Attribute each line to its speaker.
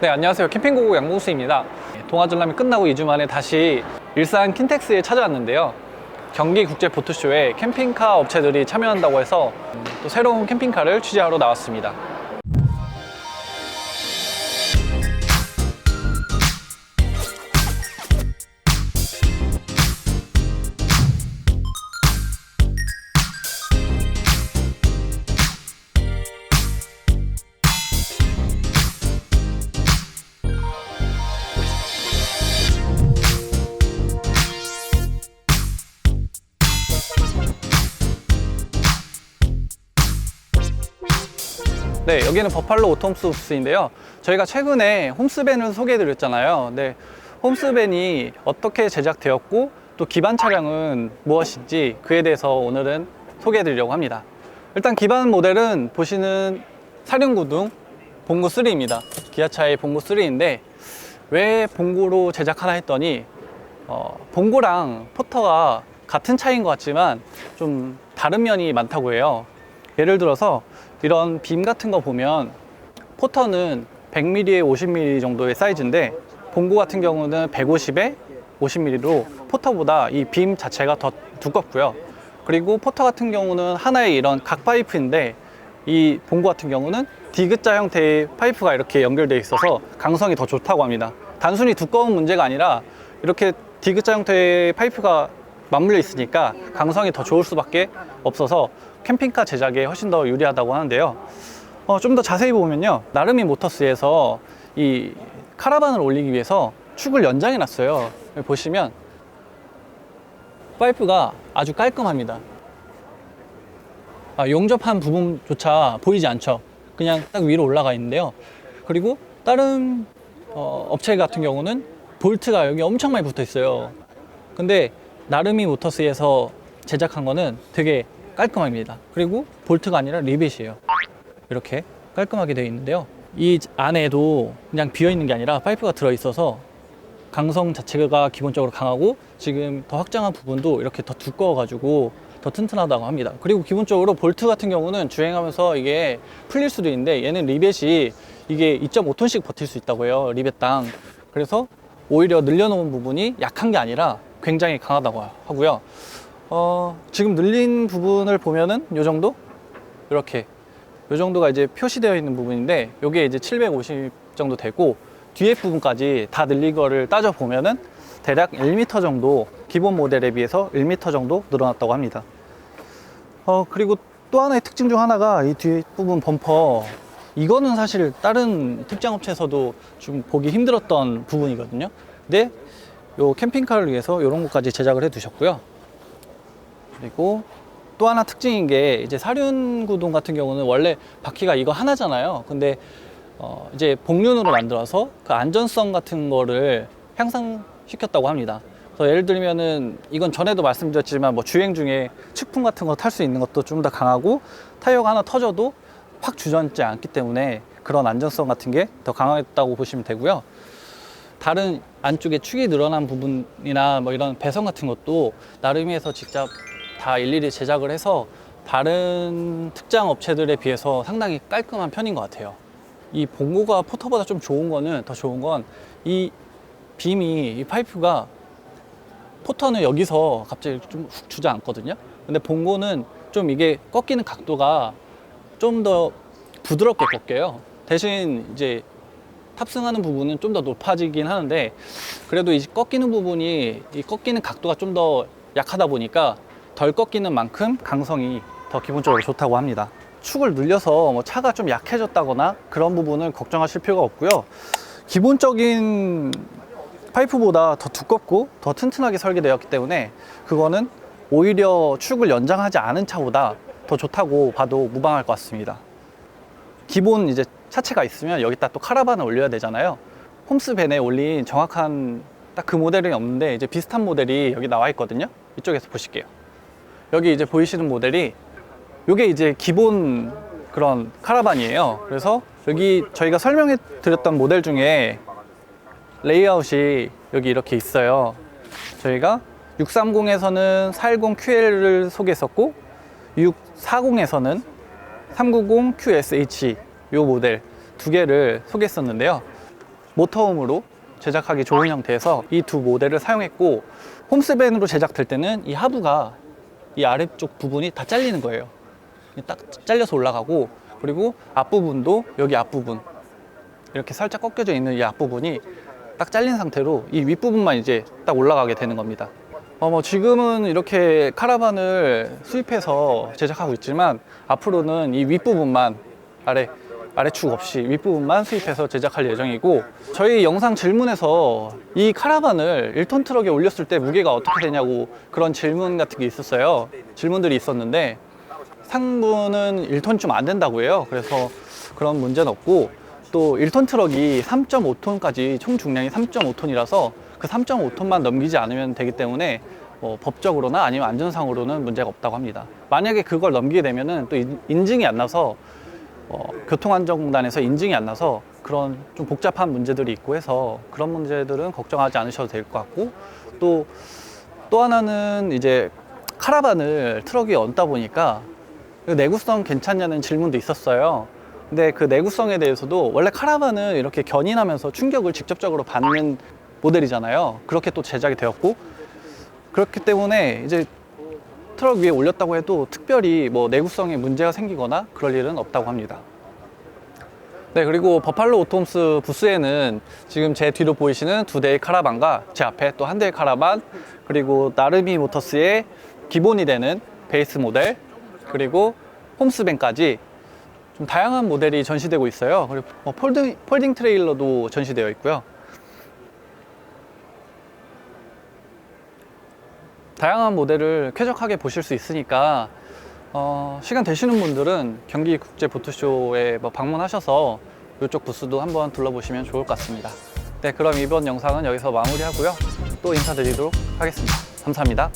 Speaker 1: 네, 안녕하세요. 캠핑고고 양봉수입니다. 동아전람이 끝나고 2주 만에 다시 일산 킨텍스에 찾아왔는데요. 경기국제보트쇼에 캠핑카 업체들이 참여한다고 해서 또 새로운 캠핑카를 취재하러 나왔습니다. 네, 여기는 버팔로 오토홈스 부스인데요. 저희가 최근에 홈스밴을 소개해드렸잖아요. 네, 홈스밴이 어떻게 제작되었고 또 기반 차량은 무엇인지 그에 대해서 오늘은 소개해드리려고 합니다. 일단 기반 모델은 보시는 사륜구동 봉고 3입니다. 기아차의 봉고 3인데 왜 봉고로 제작하나 했더니 봉고랑 포터가 같은 차이인 것 같지만 좀 다른 면이 많다고 해요. 예를 들어서 이런 빔 같은 거 보면 포터는 100mm에 50mm 정도의 사이즈인데 봉고 같은 경우는 150에 50mm로 포터보다 이 빔 자체가 더 두껍고요. 그리고 포터 같은 경우는 하나의 이런 각 파이프인데 이 봉고 같은 경우는 디귿자 형태의 파이프가 이렇게 연결되어 있어서 강성이 더 좋다고 합니다. 단순히 두꺼운 문제가 아니라 이렇게 디귿자 형태의 파이프가 맞물려 있으니까 강성이 더 좋을 수밖에 없어서 캠핑카 제작에 훨씬 더 유리하다고 하는데요. 좀 더 자세히 보면요, 나르미 모터스에서 이 카라반을 올리기 위해서 축을 연장해 놨어요. 여기 보시면 파이프가 아주 깔끔합니다. 용접한 부분조차 보이지 않죠. 그냥 딱 위로 올라가 있는데요. 그리고 다른 업체 같은 경우는 볼트가 여기 엄청 많이 붙어 있어요. 근데 나르미 모터스에서 제작한 거는 되게 깔끔합니다. 그리고 볼트가 아니라 리벳이에요. 이렇게 깔끔하게 되어 있는데요. 이 안에도 그냥 비어 있는 게 아니라 파이프가 들어 있어서 강성 자체가 기본적으로 강하고 지금 더 확장한 부분도 이렇게 더 두꺼워 가지고 더 튼튼하다고 합니다. 그리고 기본적으로 볼트 같은 경우는 주행하면서 이게 풀릴 수도 있는데 얘는 리벳이 이게 2.5톤씩 버틸 수 있다고 해요. 리벳당. 그래서 오히려 늘려놓은 부분이 약한 게 아니라 굉장히 강하다고 하고요. 지금 늘린 부분을 보면은 요 정도? 이렇게 요 정도가 이제 표시되어 있는 부분인데 요게 이제 750 정도 되고 뒤에 부분까지 다 늘린 거를 따져 보면은 대략 1m 정도 기본 모델에 비해서 1m 정도 늘어났다고 합니다. 그리고 또 하나의 특징 중 하나가 이 뒤에 부분 범퍼, 이거는 사실 다른 특장 업체에서도 좀 보기 힘들었던 부분이거든요. 근데 요 캠핑카를 위해서 이런 것까지 제작을 해 두셨고요. 그리고 또 하나 특징인 게 이제 사륜 구동 같은 경우는 원래 바퀴가 이거 하나잖아요. 근데 이제 복륜으로 만들어서 그 안전성 같은 거를 향상시켰다고 합니다. 그래서 예를 들면은 이건 전에도 말씀드렸지만 뭐 주행 중에 측풍 같은 거 탈 수 있는 것도 좀 더 강하고 타이어가 하나 터져도 확 주저앉지 않기 때문에 그런 안전성 같은 게 더 강화했다고 보시면 되고요. 다른 안쪽에 축이 늘어난 부분이나 뭐 이런 배선 같은 것도 나르미에서 직접 다 일일이 제작을 해서 다른 특장 업체들에 비해서 상당히 깔끔한 편인 것 같아요. 이 봉고가 포터보다 좀 좋은 거는, 더 좋은 건 이 빔이, 이 파이프가 포터는 여기서 갑자기 좀 훅 주저앉거든요. 근데 봉고는 좀 이게 꺾이는 각도가 좀 더 부드럽게 꺾여요. 대신 이제 탑승하는 부분은 좀 더 높아지긴 하는데 그래도 이 꺾이는 부분이, 이 꺾이는 각도가 좀 더 약하다 보니까 덜 꺾이는 만큼 강성이 더 기본적으로 좋다고 합니다. 축을 늘려서 뭐 차가 좀 약해졌다거나 그런 부분을 걱정하실 필요가 없고요. 기본적인 파이프보다 더 두껍고 더 튼튼하게 설계되었기 때문에 그거는 오히려 축을 연장하지 않은 차보다 더 좋다고 봐도 무방할 것 같습니다. 기본 이제 차체가 있으면 여기다 또 카라반을 올려야 되잖아요. 홈스밴에 올린 정확한 딱 그 모델은 없는데 이제 비슷한 모델이 여기 나와 있거든요. 이쪽에서 보실게요. 여기 이제 보이시는 모델이 요게 이제 기본 그런 카라반이에요. 그래서 여기 저희가 설명해 드렸던 모델 중에 레이아웃이 여기 이렇게 있어요. 저희가 630에서는 410QL을 소개했었고 640에서는 390QSH 요 모델 두 개를 소개했었는데요. 모터홈으로 제작하기 좋은 형태에서 이 두 모델을 사용했고, 홈스밴으로 제작될 때는 이 하부가 이 아래쪽 부분이 다 잘리는 거예요. 딱 잘려서 올라가고, 그리고 앞부분도 여기 앞부분 이렇게 살짝 꺾여져 있는 이 앞부분이 딱 잘린 상태로 이 윗부분만 이제 딱 올라가게 되는 겁니다. 지금은 이렇게 카라반을 수입해서 제작하고 있지만, 앞으로는 이 윗부분만 아래축 없이 윗부분만 수입해서 제작할 예정이고, 저희 영상 질문에서 이 카라반을 1톤 트럭에 올렸을 때 무게가 어떻게 되냐고 그런 질문 같은 게 있었어요. 질문들이 있었는데 상부는 1톤 좀 안 된다고 해요. 그래서 그런 문제는 없고, 또 1톤 트럭이 3.5톤까지 총 중량이 3.5톤이라서 그 3.5톤만 넘기지 않으면 되기 때문에 법적으로나 아니면 안전상으로는 문제가 없다고 합니다. 만약에 그걸 넘기게 되면은 또 인증이 안 나서 교통안전공단에서 인증이 안 나서 그런 좀 복잡한 문제들이 있고 해서 그런 문제들은 걱정하지 않으셔도 될 것 같고, 또 하나는 이제 카라반을 트럭 위에 얹다 보니까 내구성 괜찮냐는 질문도 있었어요. 근데 그 내구성에 대해서도 원래 카라반은 이렇게 견인하면서 충격을 직접적으로 받는 모델이잖아요. 그렇게 또 제작이 되었고, 그렇기 때문에 이제 트럭 위에 올렸다고 해도 특별히 뭐 내구성에 문제가 생기거나 그럴 일은 없다고 합니다. 네, 그리고 버팔로 오토홈스 부스에는 지금 제 뒤로 보이시는 2대의 카라반과 제 앞에 또 1대의 카라반, 그리고 나르미 모터스의 기본이 되는 베이스 모델, 그리고 홈스밴까지 좀 다양한 모델이 전시되고 있어요. 그리고 폴딩 트레일러도 전시되어 있고요. 다양한 모델을 쾌적하게 보실 수 있으니까 시간 되시는 분들은 경기국제보트쇼에 방문하셔서 이쪽 부스도 한번 둘러보시면 좋을 것 같습니다. 네, 그럼 이번 영상은 여기서 마무리하고요. 또 인사드리도록 하겠습니다. 감사합니다.